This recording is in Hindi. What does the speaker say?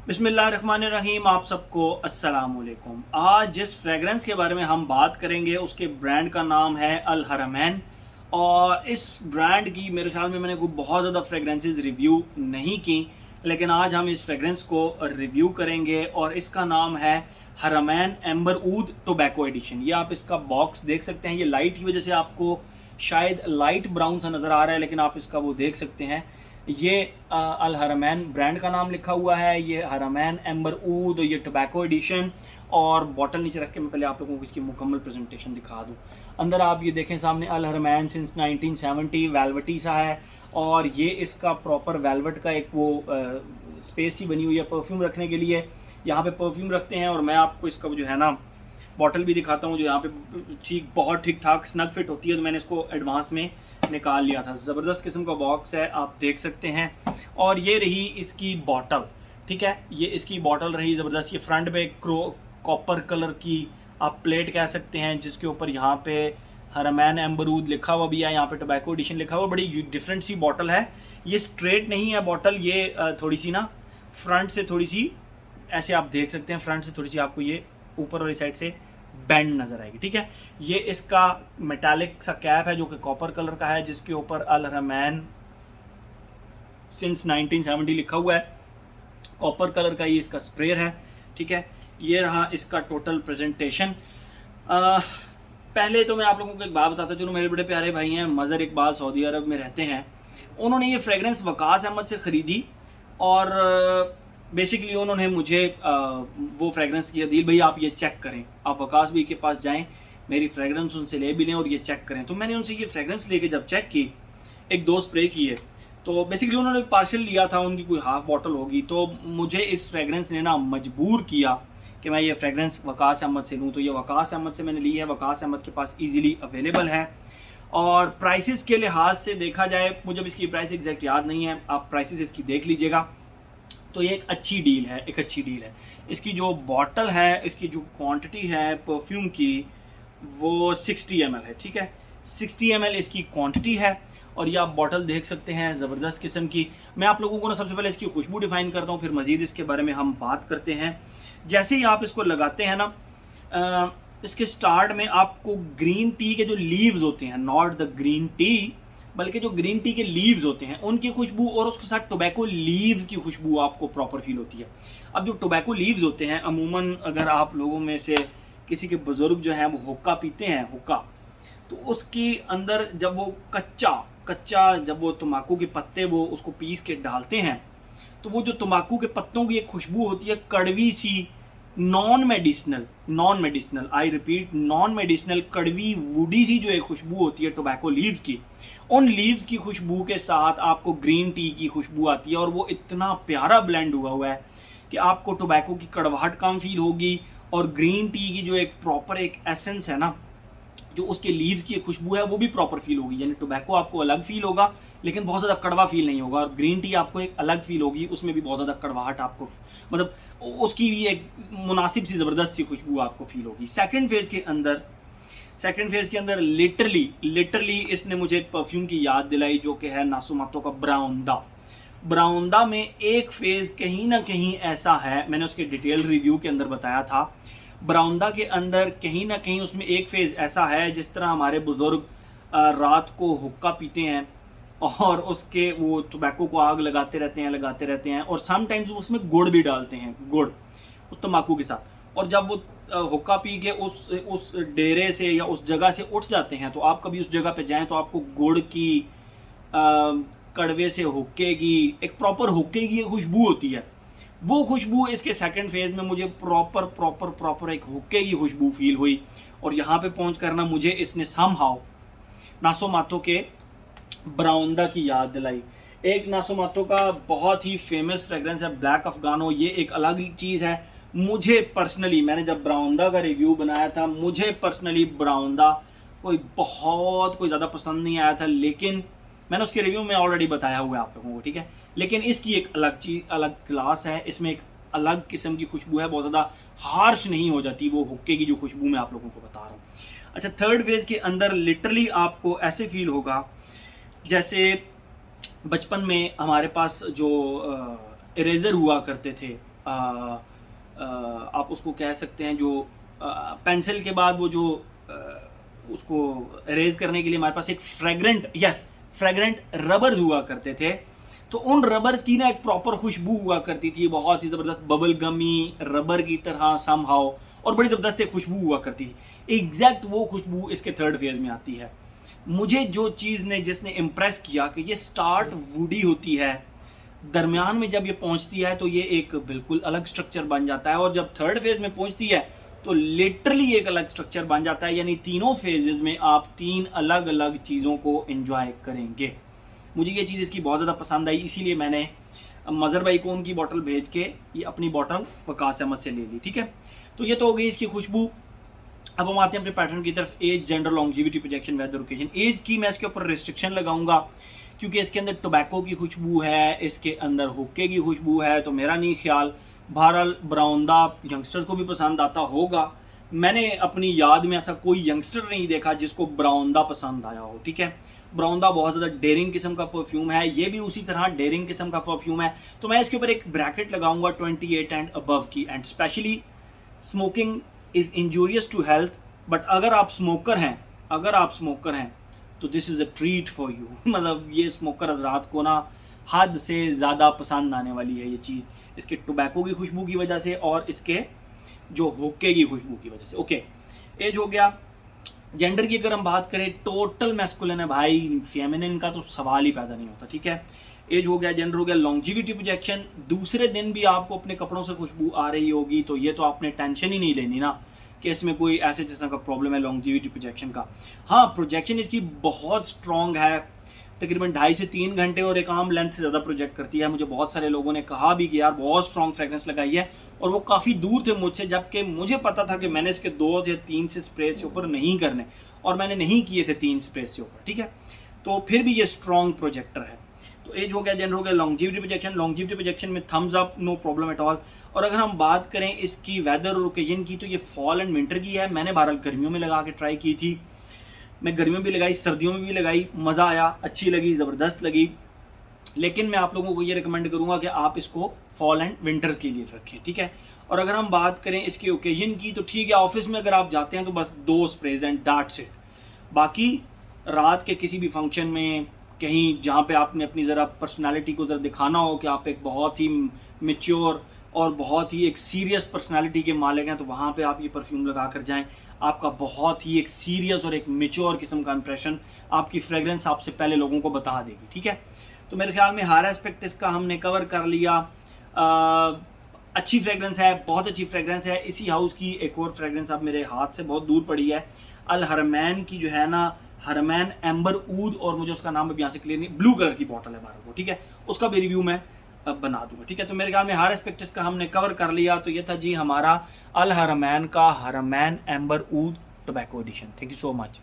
बिस्मिल्लाहिर्रहमानिर्रहीम। आप सबको अस्सलाम वालेकुम। आज जिस फ्रेगरेंस के बारे में हम बात करेंगे उसके ब्रांड का नाम है अल हरमैन। और इस ब्रांड की मेरे ख्याल में मैंने कोई बहुत ज़्यादा फ्रेगरेंसेस रिव्यू नहीं की, लेकिन आज हम इस फ्रेगरेंस को रिव्यू करेंगे और इसका नाम है हरमैन एम्बर ऊद टोबैको एडिशन। ये आप इसका बॉक्स देख सकते हैं। ये लाइट की वजह से आपको शायद लाइट ब्राउन सा नज़र आ रहा है, लेकिन आप इसका वो देख सकते हैं। ये अल हरमैन ब्रांड का नाम लिखा हुआ है। ये हरमैन एम्बर ऊद, ये टोबैको एडिशन। और बॉटल नीचे रख के मैं पहले आप लोगों को इसकी मुकम्मल प्रेजेंटेशन दिखा दूँ। अंदर आप ये देखें सामने अल हरमैन सिंस 1970 वेलवेटी सा है। और ये इसका प्रॉपर वेलवेट का एक वो स्पेस ही बनी हुई है परफ्यूम रखने के लिए। यहाँ पे परफ्यूम रखते हैं और मैं आपको इसका जो है ना बॉटल भी दिखाता हूँ, जो यहाँ पे बहुत ठीक ठाक स्नग फिट होती है। तो मैंने इसको एडवांस में निकाल लिया था। ज़बरदस्त किस्म का बॉक्स है, आप देख सकते हैं। और ये रही इसकी बॉटल, ठीक है। ये इसकी बॉटल रही ज़बरदस्त। ये फ्रंट पे कॉपर कलर की आप प्लेट कह सकते हैं, जिसके ऊपर यहाँ पे हरमैन एम्बरूद लिखा हुआ भी है, यहाँ पे टोबैको एडिशन लिखा हुआ। बड़ी डिफरेंट सी बॉटल है। ये स्ट्रेट नहीं है बॉटल, ये थोड़ी सी ना फ्रंट से थोड़ी सी ऐसे आप देख सकते हैं। फ्रंट से थोड़ी सी आपको ये ऊपर वाली साइड से बैंड नज़र आएगी, ठीक है। ये इसका मेटालिक सा कैप है जो कि कॉपर कलर का है, जिसके ऊपर अल रहमान सिंस 1970 लिखा हुआ है। कॉपर कलर का ये इसका स्प्रे है, ठीक है। ये रहा इसका टोटल प्रेजेंटेशन। पहले तो मैं आप लोगों को एक बात बताता हूँ। जो मेरे बड़े प्यारे भाई हैं मज़हर इकबाल सऊदी अरब में रहते हैं, उन्होंने ये फ्रेगरेंस वकास अहमद से ख़रीदी। और बेसिकली उन्होंने मुझे वो फ्रेगरेंस किया, दिल भाई आप ये चेक करें, आप वकास भाई के पास जाएं, मेरी फ्रेगरेंस उनसे ले भी लें और ये चेक करें। तो मैंने उनसे ये फ्रेगरेंस लेके जब चेक की, एक दो स्प्रे किए, तो बेसिकली उन्होंने पार्सल लिया था, उनकी कोई हाफ बॉटल होगी। तो मुझे इस फ्रेगरेंस ने ना मजबूर किया कि मैं ये फ्रेगरेंस वकास अहमद से लूँ। तो ये वकास अहमद से मैंने ली है। वकास अहमद के पास ईजीली अवेलेबल है। और प्राइसेस के लिहाज से देखा जाए, मुझे इसकी प्राइस एग्जैक्ट याद नहीं है, आप प्राइसेस इसकी देख लीजिएगा। तो ये एक अच्छी डील है, एक अच्छी डील है। इसकी जो बॉटल है, इसकी जो क्वांटिटी है परफ्यूम की, वो 60 ml है, ठीक है। 60 ml इसकी क्वांटिटी है। और ये आप बॉटल देख सकते हैं, ज़बरदस्त किस्म की। मैं आप लोगों को ना सबसे पहले इसकी खुशबू डिफ़ाइन करता हूँ, फिर मज़ीद इसके बारे में हम बात करते हैं। जैसे ही आप इसको लगाते हैं ना, इसके स्टार्ट में आपको ग्रीन टी के जो लीव्स होते हैं, नॉट द ग्रीन टी, बल्कि जो ग्रीन टी के लीव्स होते हैं उनकी खुशबू, और उसके साथ टोबैको लीव्स की खुशबू आपको प्रॉपर फील होती है। अब जो टोबैको लीव्स होते हैं, अमूमन अगर आप लोगों में से किसी के बुज़ुर्ग जो हैं वो हुक्का पीते हैं, हुक्का, तो उसके अंदर जब वो कच्चा जब वो तम्बाकू के पत्ते वो उसको पीस के डालते हैं, तो वो जो तम्बाकू के पत्तों की एक खुशबू होती है, कड़वी सी, non medicinal, I repeat, non medicinal, कड़वी वुडी सी जो एक खुशबू होती है टोबैको लीव्स की, उन लीव्स की खुशबू के साथ आपको ग्रीन टी की खुशबू आती है। और वो इतना प्यारा ब्लेंड हुआ है कि आपको टोबैको की कड़वाहट कम फील होगी, और ग्रीन टी की जो एक प्रॉपर एक एसेंस है ना, जो उसके लीव्स की खुशबू है, वो भी प्रॉपर फील होगी। यानी टोबैको आपको अलग फील होगा, लेकिन बहुत ज़्यादा कड़वा फील नहीं होगा। और ग्रीन टी आपको एक अलग फील होगी, उसमें भी बहुत ज़्यादा कड़वाहट आपको, मतलब उसकी भी एक मुनासिब सी ज़बरदस्त सी खुशबू आपको फील होगी। सेकंड फेज़ के अंदर लिटरली इसने मुझे एक परफ्यूम की याद दिलाई, जो कि है नासुमातो का ब्राउंदा में एक फेज़ कहीं ना कहीं ऐसा है, मैंने उसके डिटेल रिव्यू के अंदर बताया था। ब्राउंदा के अंदर कहीं ना कहीं उसमें एक फेज़ ऐसा है, जिस तरह हमारे बुज़ुर्ग रात को हुक्का पीते हैं और उसके वो टोबैको को आग लगाते रहते हैं, और समटाइम्स उसमें गुड़ भी डालते हैं, गुड़ उस तम्बाकू के साथ। और जब वो हुक्का पी के उस डेरे से या उस जगह से उठ जाते हैं, तो आप कभी उस जगह पे जाएं तो आपको गुड़ की कड़वे से हुक्के की, एक प्रॉपर हुक्के की खुशबू होती है। वो खुशबू इसके सेकंड फेज़ में मुझे प्रॉपर एक हुक्के की खुशबू फील हुई। और यहाँ पे पहुँच कर ना मुझे इसने समहाउ नासोमातो के ब्राउंदा की याद दिलाई। एक नासोमातो का बहुत ही फेमस फ्रेगरेंस है ब्लैक अफगानो, ये एक अलग ही चीज़ है। मुझे पर्सनली, मैंने जब ब्राउंदा का रिव्यू बनाया था, मुझे पर्सनली ब्राउंदा कोई ज़्यादा पसंद नहीं आया था, लेकिन मैंने उसके रिव्यू में ऑलरेडी बताया हुआ है आप लोगों को, ठीक है। लेकिन इसकी एक अलग चीज़, अलग क्लास है, इसमें एक अलग किस्म की खुशबू है, बहुत ज़्यादा हार्श नहीं हो जाती वो हुक्के की जो खुशबू मैं आप लोगों को बता रहा हूँ। अच्छा, थर्ड फेज़ के अंदर लिटरली आपको ऐसे फील होगा जैसे बचपन में हमारे पास जो इरेज़र हुआ करते थे, आप उसको कह सकते हैं जो पेंसिल के बाद वो जो उसको इरेज करने के लिए हमारे पास एक फ्रेग्रेंट रबर्स हुआ करते थे। तो उन रबर्स की ना एक प्रॉपर खुशबू हुआ करती थी, बहुत ही ज़बरदस्त बबल गमी रबर की तरह समहाउ, और बड़ी ज़बरदस्त एक खुशबू हुआ करती थी। एग्जैक्ट वो खुशबू इसके थर्ड फेज़ में आती है। मुझे जो चीज़ ने जिसने इम्प्रेस किया कि ये स्टार्ट वुडी होती है, दरमियान में जब ये पहुंचती है तो ये एक बिल्कुल अलग स्ट्रक्चर बन जाता है, और जब थर्ड फेज़ में पहुंचती है तो लिटरली एक अलग स्ट्रक्चर बन जाता है। यानी तीनों फेजेस में आप 3 अलग अलग चीज़ों को एंजॉय करेंगे। मुझे ये चीज़ इसकी बहुत ज़्यादा पसंद आई, इसीलिए मैंने मज़र भाई को उनकी बॉटल भेज के ये अपनी बॉटल वकास अहमद से ले ली। ठीक है, तो ये तो हो गई इसकी खुशबू। अब हम आते हैं अपने पैटर्न की तरफ। Age, gender, longevity, projection, weather, occasion. Age की मैं इसके ऊपर रिस्ट्रिक्शन लगाऊंगा क्योंकि इसके अंदर टोबैको की खुशबू है, इसके अंदर हुक्के की खुशबू है, तो मेरा नहीं ख्याल बहरहाल ब्राउंदा यंगस्टर्स को भी पसंद आता होगा। मैंने अपनी याद में ऐसा कोई यंगस्टर नहीं देखा जिसको ब्राउंदा पसंद आया हो। ठीक है, ब्राउंदा बहुत ज़्यादा डेयरिंग किस्म का परफ्यूम है, ये भी उसी तरह डेयरिंग किस्म का परफ्यूम है। तो मैं इसके ऊपर एक ब्रैकेट लगाऊंगा 28 एंड अबव की। And specially smoking is injurious to health, but अगर आप स्मोकर हैं तो this is a treat for you. मतलब ये स्मोकर हजरात को ना हद से ज़्यादा पसंद आने वाली है ये चीज़, इसके टोबैको की खुशबू की वजह से और इसके जो हुक्के की खुशबू की वजह से। ओके, एज हो गया। जेंडर की अगर हम बात करें, टोटल मैस्कुलिन है भाई, फेमिनिन का तो सवाल ही पैदा नहीं होता। ठीक है, एज हो गया, जेंडर हो गया। लॉन्जिविटी, प्रोजेक्शन, दूसरे दिन भी आपको अपने कपड़ों से खुशबू आ रही होगी तो ये तो आपने टेंशन ही नहीं लेनी ना कि इसमें कोई ऐसे किस्म का प्रॉब्लम है लॉन्जिविटी प्रोजेक्शन का। हाँ, प्रोजेक्शन इसकी बहुत स्ट्रॉन्ग है, तकरीबन 2.5 से 3 घंटे और एक आम लेंथ से ज़्यादा प्रोजेक्ट करती है। मुझे बहुत सारे लोगों ने कहा भी कि यार बहुत स्ट्रॉन्ग फ्रेगरेंस लगाई है, और वो काफ़ी दूर थे मुझसे, जबकि मुझे पता था कि मैंने इसके 2 या 3 से स्प्रे से ऊपर नहीं करने, और मैंने नहीं किए थे 3 स्प्रे से ऊपर। ठीक है, तो फिर भी ये स्ट्रॉन्ग प्रोजेक्टर है। तो एज हो गया, जेंडर हो गया। लॉन्जिविटी प्रोजेक्शन में thumbs up, no problem at all. और अगर हम बात करें इसकी वेदर और ओकेजन की, तो ये फॉल एंड विंटर की है। मैंने बहरहाल गर्मियों में लगा के ट्राई की थी, मैं गर्मियों में भी लगाई, सर्दियों में भी लगाई, मज़ा आया, अच्छी लगी, ज़बरदस्त लगी। लेकिन मैं आप लोगों को ये रिकमेंड करूँगा कि आप इसको फॉल एंड विंटर्स के लिए रखें। ठीक है, और अगर हम बात करें इसके ओकेजन की, तो ठीक है, ऑफिस में अगर आप जाते हैं तो बस 2 स्प्रेज एंड दैट्स इट। बाकी रात के किसी भी फंक्शन में, कहीं जहाँ पे आपने अपनी ज़रा पर्सनालिटी को ज़रा दिखाना हो कि आप एक बहुत ही मैच्योर और बहुत ही एक सीरियस पर्सनालिटी के मालिक हैं, तो वहाँ पे आप ये परफ्यूम लगा कर जाएँ। आपका बहुत ही एक सीरियस और एक मैच्योर किस्म का इंप्रेशन आपकी फ्रेगरेंस आपसे पहले लोगों को बता देगी। ठीक है, तो मेरे ख्याल में हर एस्पेक्ट इसका हमने कवर कर लिया। अच्छी फ्रेगरेंस है, बहुत अच्छी फ्रेगरेंस है। इसी हाउस की एक और फ्रेगरेंस अब मेरे हाथ से बहुत दूर पड़ी है, अल हरमैन की जो है ना, हरमैन एम्बर ऊद, और मुझे उसका नाम अभी यहाँ से क्लियर नहीं, ब्लू कलर की बॉटल है बारह को। ठीक है, उसका भी रिव्यू मैं अब बना दूंगा। ठीक है, तो मेरे ख्याल में हर एस्पेक्ट का हमने कवर कर लिया। तो ये था जी हमारा अल हरमैन का Haramain amber oud tobacco edition. Thank you so much.